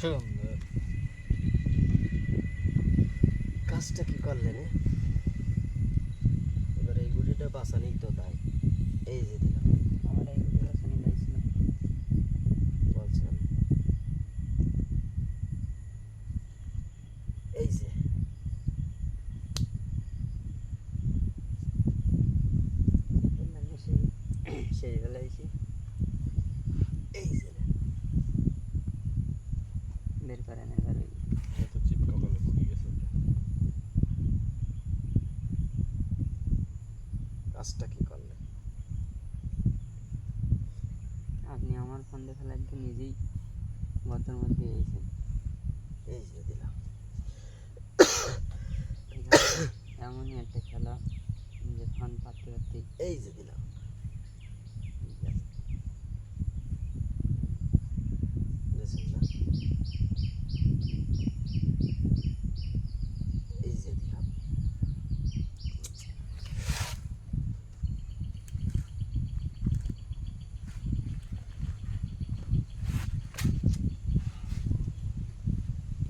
সুন্দর। কাজটা কি করলেন? এবার এই গুটিটা বাঁচানি তো তাই। এই যে দিলাম। আমার এই গুটি বাঁচানি লাগছিল বলছেন। এই যে মানে সেই বেলাইছি এই যে বের করেন এবার তো চিপকা ভাবে পড়ে গেছে। কাজটা কি করলেন? আপনি আমার ফান্দে ফেলার তো নিজেই গর্তের মধ্যে এসেছেন। এই যে দিলাম। এমনই একটা খেলা যে ফান পাততে পারতে এই যে দিলাম। বুঝেছেন না? এই যে দিলাম।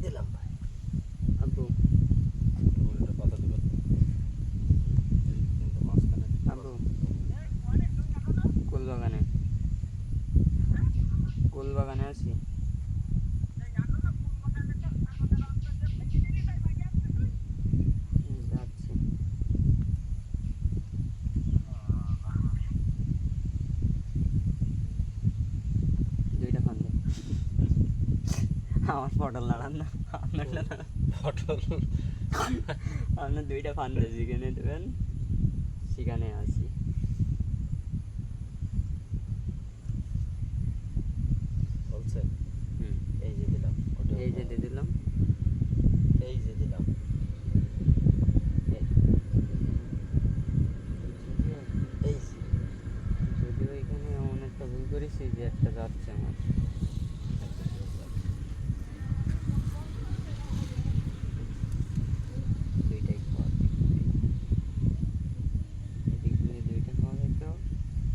দিলাম ভাই। আব্বু এটা পাতা দিবেন। কিন্তু মাঝখানে আব্বু কুলবাগানে কুলবাগানে আছি। যাচ্ছি দুইটা ফান্দে আমার পটল নাড়ান না আপনার পটল আপনার দুইটা ফান্দে যেখানে দেবেন সেখানে আছি। বলছেন। এই যে দিলাম। এই যে দিয়ে দিলাম। এই যে দিলাম। এই যে যদিও এখানে এমন একটা ভুল করেছি যে একটা যাচ্ছে আমার দুইটাই খাওয়া এদিক দিয়ে দুইটা খাওয়া যেত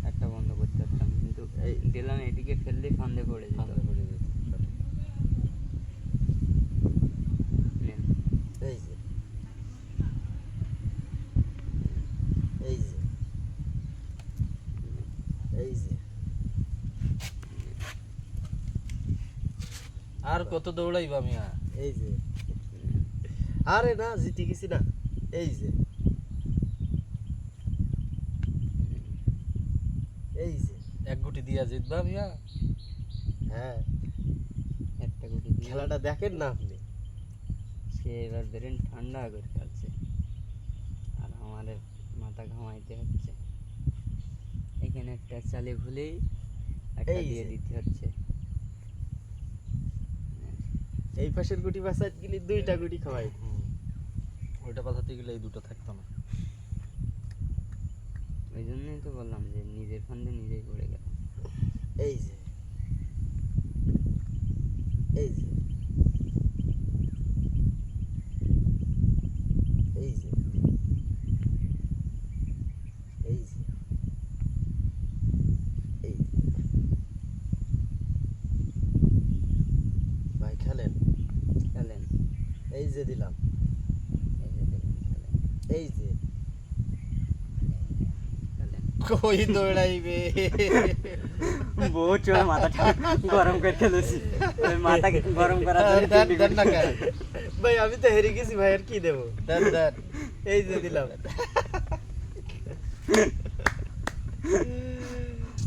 একটা বন্ধ করতে পারতাম কিন্তু এই দিলাম এদিকে ফেললেই ফান্দে পড়ে যেত। ফান্দে পড়ে যেত। সঠিক। নেন। এই যে এই যে এই যে আর কত দৌড়াইবা মিয়া? এই যে আরে না জিতে গেছি না। এই যে এই যে এক গুটি দিয়া জিতবা মিয়া। হ্যাঁ একটা গুটি দিয়ে খেলাটা দেখেন না আপনি। সে এবার বেরেন ঠান্ডা করে খেলছে আর আমাদের মাথা ঘামাইতে হচ্ছে। এখানে একটা চালে ভুলেই একটা এই দিয়ে যে। দিতে হচ্ছে। এই পাশের গুটি বাঁচাইতে গেলে দুইটা গুটি খাওয়াই। ওইটা বাঁচাতে গেলে এই দুটো থাকতো না। ওই জন্যই তো বললাম যে নিজের ফান্দে নিজেই পড়ে গেলাম। এই যে এই যে এই যে এই যে এই ভাই খেলেন। খেলেন এই যে দিলাম। এই যে দিলেন খেলেন এই যে খেলেন কই দৌড়াইবে? বহু চোর মাথাটা গরম করে খেলেছি ওই মাথা গরম করার জন্য দেন না কেন? ভাই আমি তো হেরে গেছি ভাই, আর কি দেবো? দেন দেন। এই যে দিলাম।